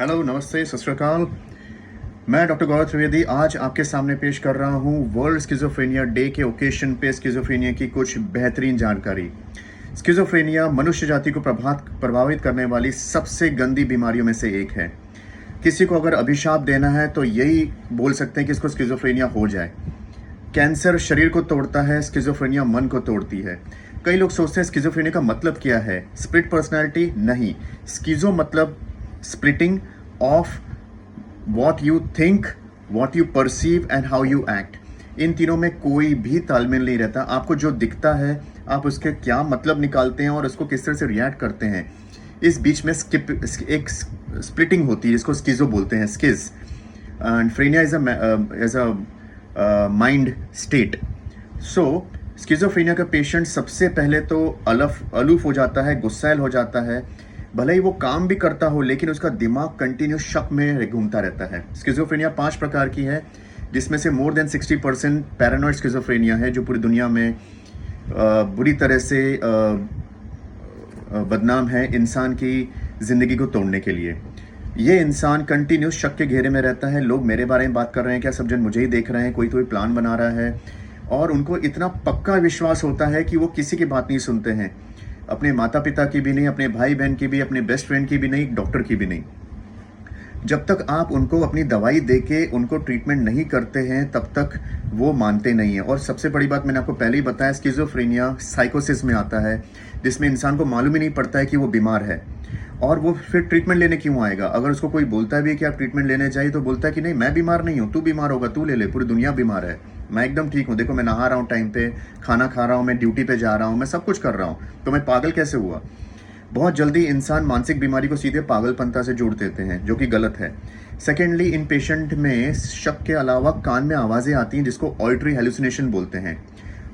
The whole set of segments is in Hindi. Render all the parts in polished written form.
हेलो, नमस्ते, सत श्री अकाल। मैं डॉक्टर गौरव त्रिवेदी आज आपके सामने पेश कर रहा हूँ वर्ल्ड स्किज़ोफ्रेनिया डे के ओकेशन पे स्किज़ोफ्रेनिया की कुछ बेहतरीन जानकारी। स्किज़ोफ्रेनिया मनुष्य जाति को प्रभावित करने वाली सबसे गंदी बीमारियों में से एक है। किसी को अगर अभिशाप देना है तो यही बोल सकते हैं कि इसको स्किज़ोफ्रेनिया हो जाए। कैंसर शरीर को तोड़ता है, स्किज़ोफ्रेनिया मन को तोड़ती है। कई लोग सोचते हैं स्किज़ोफ्रेनिया का मतलब क्या है? Split personality? नहीं। स्किज़ो मतलब splitting of what you think, what you perceive and how you act. इन तीनों में कोई भी तालमेल नहीं रहता। आपको जो दिखता है आप उसके क्या मतलब निकालते हैं और उसको किस तरह से रिएक्ट करते हैं, इस बीच में एक स्प्लिटिंग होती है जिसको स्किज़ो बोलते हैं, schiz. And phrenia is a mind state. So schizophrenia का पेशेंट सबसे पहले तो अलूफ हो जाता है, गुस्सैल हो जाता है। भले ही वो काम भी करता हो लेकिन उसका दिमाग कंटिन्यूस शक में घूमता रहता है। स्किज़ोफ्रेनिया 5 प्रकार की है, जिसमें से मोर देन 60% पैरानॉइड स्किज़ोफ्रेनिया है, जो पूरी दुनिया में बुरी तरह से बदनाम है इंसान की ज़िंदगी को तोड़ने के लिए। ये इंसान कंटिन्यूस शक के घेरे में रहता है। लोग मेरे बारे में बात कर रहे हैं, क्या सब जन मुझे ही देख रहे हैं, कोई तो भी प्लान बना रहा है, और उनको इतना पक्का विश्वास होता है कि वो किसी की बात नहीं सुनते हैं। अपने माता पिता की भी नहीं, अपने भाई बहन की भी, अपने बेस्ट फ्रेंड की भी नहीं, डॉक्टर की भी नहीं। जब तक आप उनको अपनी दवाई देके उनको ट्रीटमेंट नहीं करते हैं तब तक वो मानते नहीं हैं। और सबसे बड़ी बात मैंने आपको पहले ही बताया, स्किज़ोफ्रेनिया साइकोसिस में आता है, जिसमें इंसान को मालूम ही नहीं पड़ता है कि वो बीमार है, और वो फिर ट्रीटमेंट लेने क्यों आएगा। अगर उसको कोई बोलता भी है कि आप ट्रीटमेंट लेने चाहिए तो बोलता है कि नहीं, मैं बीमार नहीं हूँ, तू बीमार होगा, तू ले ले, पूरी दुनिया बीमार है, मैं एकदम ठीक हूँ, देखो मैं नहा रहा हूँ टाइम पे, खाना खा रहा हूँ, मैं ड्यूटी पे जा रहा हूँ, मैं सब कुछ कर रहा हूँ, तो मैं पागल कैसे हुआ। बहुत जल्दी इंसान मानसिक बीमारी को सीधे पागलपंता से जोड़ देते हैं, जो कि गलत है। सेकेंडली, इन पेशेंट में शक के अलावा कान में आवाज़ें आती हैं जिसको ऑडिटरी हेलुसिनेशन बोलते हैं।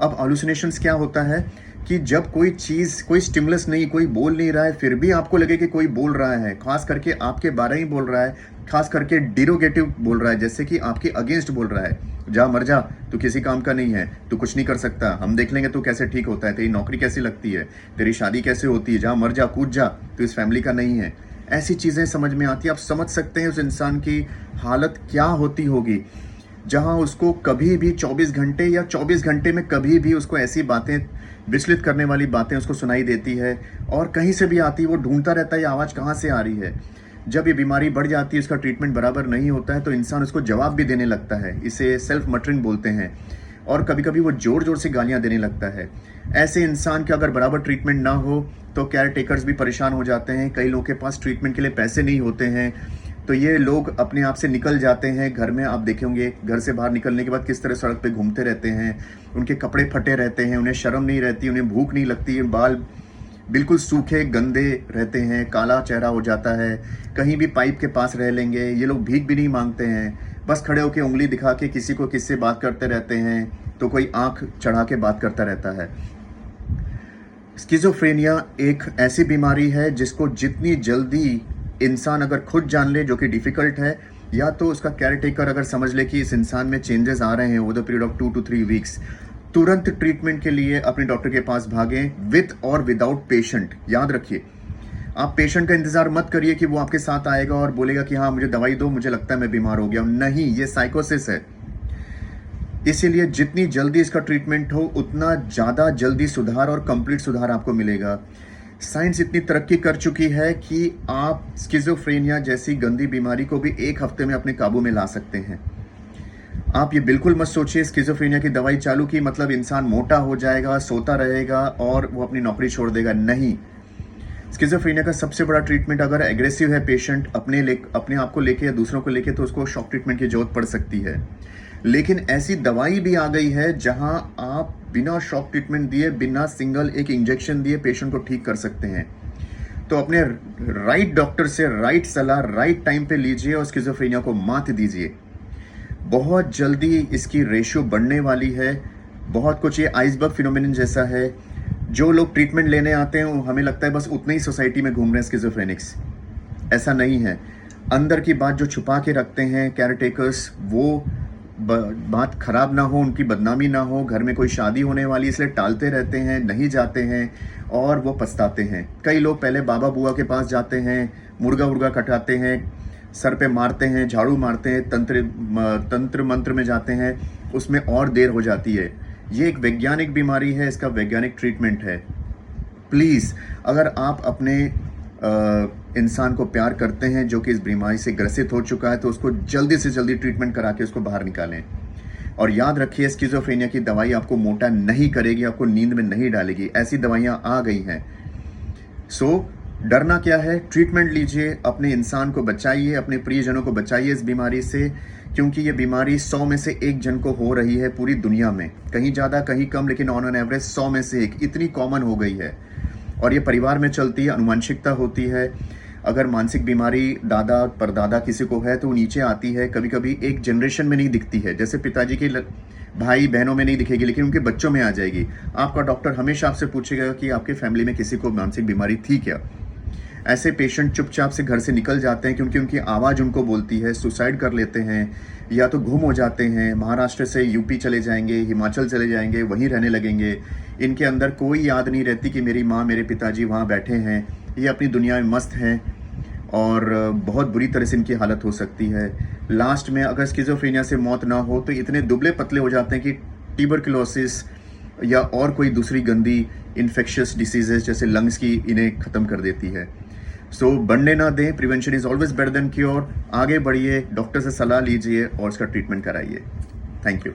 अब हेलुसिनेशंस क्या होता है कि जब कोई चीज़, कोई स्टिमुलस नहीं, कोई बोल नहीं रहा है, फिर भी आपको लगे कि कोई बोल रहा है, खास करके आपके बारे में बोल रहा है, खास करके डिरोगेटिव बोल रहा है, जैसे कि आपके अगेंस्ट बोल रहा है, जा मर जा, तू किसी काम का नहीं है, तू कुछ नहीं कर सकता, हम देख लेंगे तू कैसे ठीक होता है, तेरी नौकरी कैसी लगती है, तेरी शादी कैसे होती है, जा मर जा, कूद जा, तू इस फैमिली का नहीं है। ऐसी चीज़ें समझ में आती है। आप समझ सकते हैं उस इंसान की हालत क्या होती होगी, जहां उसको कभी भी 24 घंटे या 24 घंटे में कभी भी उसको ऐसी बातें, विचलित करने वाली बातें उसको सुनाई देती है, और कहीं से भी आती है वो ढूंढता रहता है ये आवाज़ कहाँ से आ रही है। जब ये बीमारी बढ़ जाती है, इसका ट्रीटमेंट बराबर नहीं होता है, तो इंसान उसको जवाब भी देने लगता है, इसे सेल्फ मटरिंग बोलते हैं, और कभी कभी वो जोर जोर से गालियाँ देने लगता है। ऐसे इंसान के अगर बराबर ट्रीटमेंट ना हो तो केयर टेकर्स भी परेशान हो जाते हैं। कई लोगों के पास ट्रीटमेंट के लिए पैसे नहीं होते हैं, तो ये लोग अपने आप से निकल जाते हैं। घर में आप देखेंगे, घर से बाहर निकलने के बाद किस तरह सड़क पे घूमते रहते हैं, उनके कपड़े फटे रहते हैं, उन्हें शर्म नहीं रहती, उन्हें भूख नहीं लगती, बाल बिल्कुल सूखे गंदे रहते हैं, काला चेहरा हो जाता है, कहीं भी पाइप के पास रह लेंगे। ये लोग भीख भी नहीं मांगते हैं, बस खड़े होकर उंगली दिखा के किसी को किससे बात करते रहते हैं, तो कोई आंख चढ़ा के बात करता रहता है। स्किज़ोफ्रेनिया एक ऐसी बीमारी है जिसको जितनी जल्दी इंसान अगर खुद जान ले, जो कि डिफ़िकल्ट है, या तो उसका केयर टेकर अगर समझ ले कि इस इंसान में चेंजेस आ रहे हैं over the period of 2 to 3 weeks, तुरंत ट्रीटमेंट के लिए अपने डॉक्टर के पास भागें, विथ और विदाउट पेशेंट। याद रखिए, आप पेशेंट का इंतजार मत करिए कि वो आपके साथ आएगा और बोलेगा कि हाँ मुझे दवाई दो, मुझे लगता है मैं बीमार हो गया हूं। नहीं, ये साइकोसिस है। इसीलिए जितनी जल्दी इसका ट्रीटमेंट हो उतना ज़्यादा जल्दी सुधार और कंप्लीट सुधार आपको मिलेगा। साइंस इतनी तरक्की कर चुकी है कि आप स्किज़ोफ्रेनिया जैसी गंदी बीमारी को भी 1 हफ्ते में अपने काबू में ला सकते हैं। आप ये बिल्कुल मत सोचिए स्किज़ोफ्रेनिया की दवाई चालू की मतलब इंसान मोटा हो जाएगा, सोता रहेगा और वो अपनी नौकरी छोड़ देगा। नहीं, स्किज़ोफ्रेनिया का सबसे बड़ा ट्रीटमेंट, अगर एग्रेसिव है पेशेंट अपने आप को लेके या दूसरों को लेके, तो उसको शॉक ट्रीटमेंट की जरूरत पड़ सकती है। लेकिन ऐसी दवाई भी आ गई है जहां आप बिना शॉक ट्रीटमेंट दिए, बिना सिंगल एक इंजेक्शन दिए पेशेंट को ठीक कर सकते हैं। तो अपने राइट डॉक्टर से राइट सलाह राइट टाइम पे लीजिए और स्किज़ोफ्रेनिया को मात दीजिए। बहुत जल्दी इसकी रेशियो बढ़ने वाली है। बहुत कुछ ये आइसबर्ग फिनोमिनन जैसा है। जो लोग ट्रीटमेंट लेने आते हैं हमें लगता है बस उतने ही सोसाइटी में घूम रहे हैं स्किज़ोफ्रेनिक्स। ऐसा नहीं है। अंदर की बात जो छुपा के रखते हैं केयर टेकर्स, वो बात खराब ना हो, उनकी बदनामी ना हो, घर में कोई शादी होने वाली इसलिए टालते रहते हैं, नहीं जाते हैं और वो पछताते हैं। कई लोग पहले बाबा बुआ के पास जाते हैं, मुर्गा वुर्गा कटाते हैं, सर पे मारते हैं, झाड़ू मारते हैं, तंत्र मंत्र में जाते हैं, उसमें और देर हो जाती है। ये एक वैज्ञानिक बीमारी है, इसका वैज्ञानिक ट्रीटमेंट है। प्लीज़, अगर आप अपने इंसान को प्यार करते हैं जो कि इस बीमारी से ग्रसित हो चुका है, तो उसको जल्दी से जल्दी ट्रीटमेंट करा के उसको बाहर निकालें। और याद रखिए, स्किज़ोफ्रेनिया की दवाई आपको मोटा नहीं करेगी, आपको नींद में नहीं डालेगी। ऐसी दवाइयाँ आ गई हैं। सो डरना क्या है? ट्रीटमेंट लीजिए, अपने इंसान को बचाइए, अपने प्रियजनों को बचाइए इस बीमारी से, क्योंकि ये बीमारी 100 में से 1 जन को हो रही है पूरी दुनिया में। कहीं ज़्यादा, कहीं कम, लेकिन ऑन एन एवरेज 100 में से 1 इतनी कॉमन हो गई है। और ये परिवार में चलती है, अनुवांशिकता होती है। अगर मानसिक बीमारी दादा परदादा किसी को है तो वो नीचे आती है, कभी कभी एक जनरेशन में नहीं दिखती है। जैसे पिताजी के भाई बहनों में नहीं दिखेगी, लेकिन उनके बच्चों में आ जाएगी। आपका डॉक्टर हमेशा आपसे पूछेगा कि आपके फैमिली में किसी को मानसिक बीमारी थी क्या। ऐसे पेशेंट चुपचाप से घर से निकल जाते हैं, क्योंकि उनकी आवाज़ उनको बोलती है, सुसाइड कर लेते हैं, या तो गुम हो जाते हैं, महाराष्ट्र से यूपी चले जाएंगे, हिमाचल चले जाएंगे, वहीं रहने लगेंगे। इनके अंदर कोई याद नहीं रहती कि मेरी माँ मेरे पिताजी वहाँ बैठे हैं। ये अपनी दुनिया में मस्त हैं और बहुत बुरी तरह से इनकी हालत हो सकती है। लास्ट में अगर स्किज़ोफ्रेनिया से मौत ना हो तो इतने दुबले पतले हो जाते हैं कि ट्यूबरकुलोसिस या और कोई दूसरी गंदी इन्फेक्शियस डिसीजेज जैसे लंग्स की इन्हें ख़त्म कर देती है। सो बढ़ने ना दें, prevention is always better than cure. आगे बढ़िए, डॉक्टर से सलाह लीजिए और उसका ट्रीटमेंट कराइए। Thank you.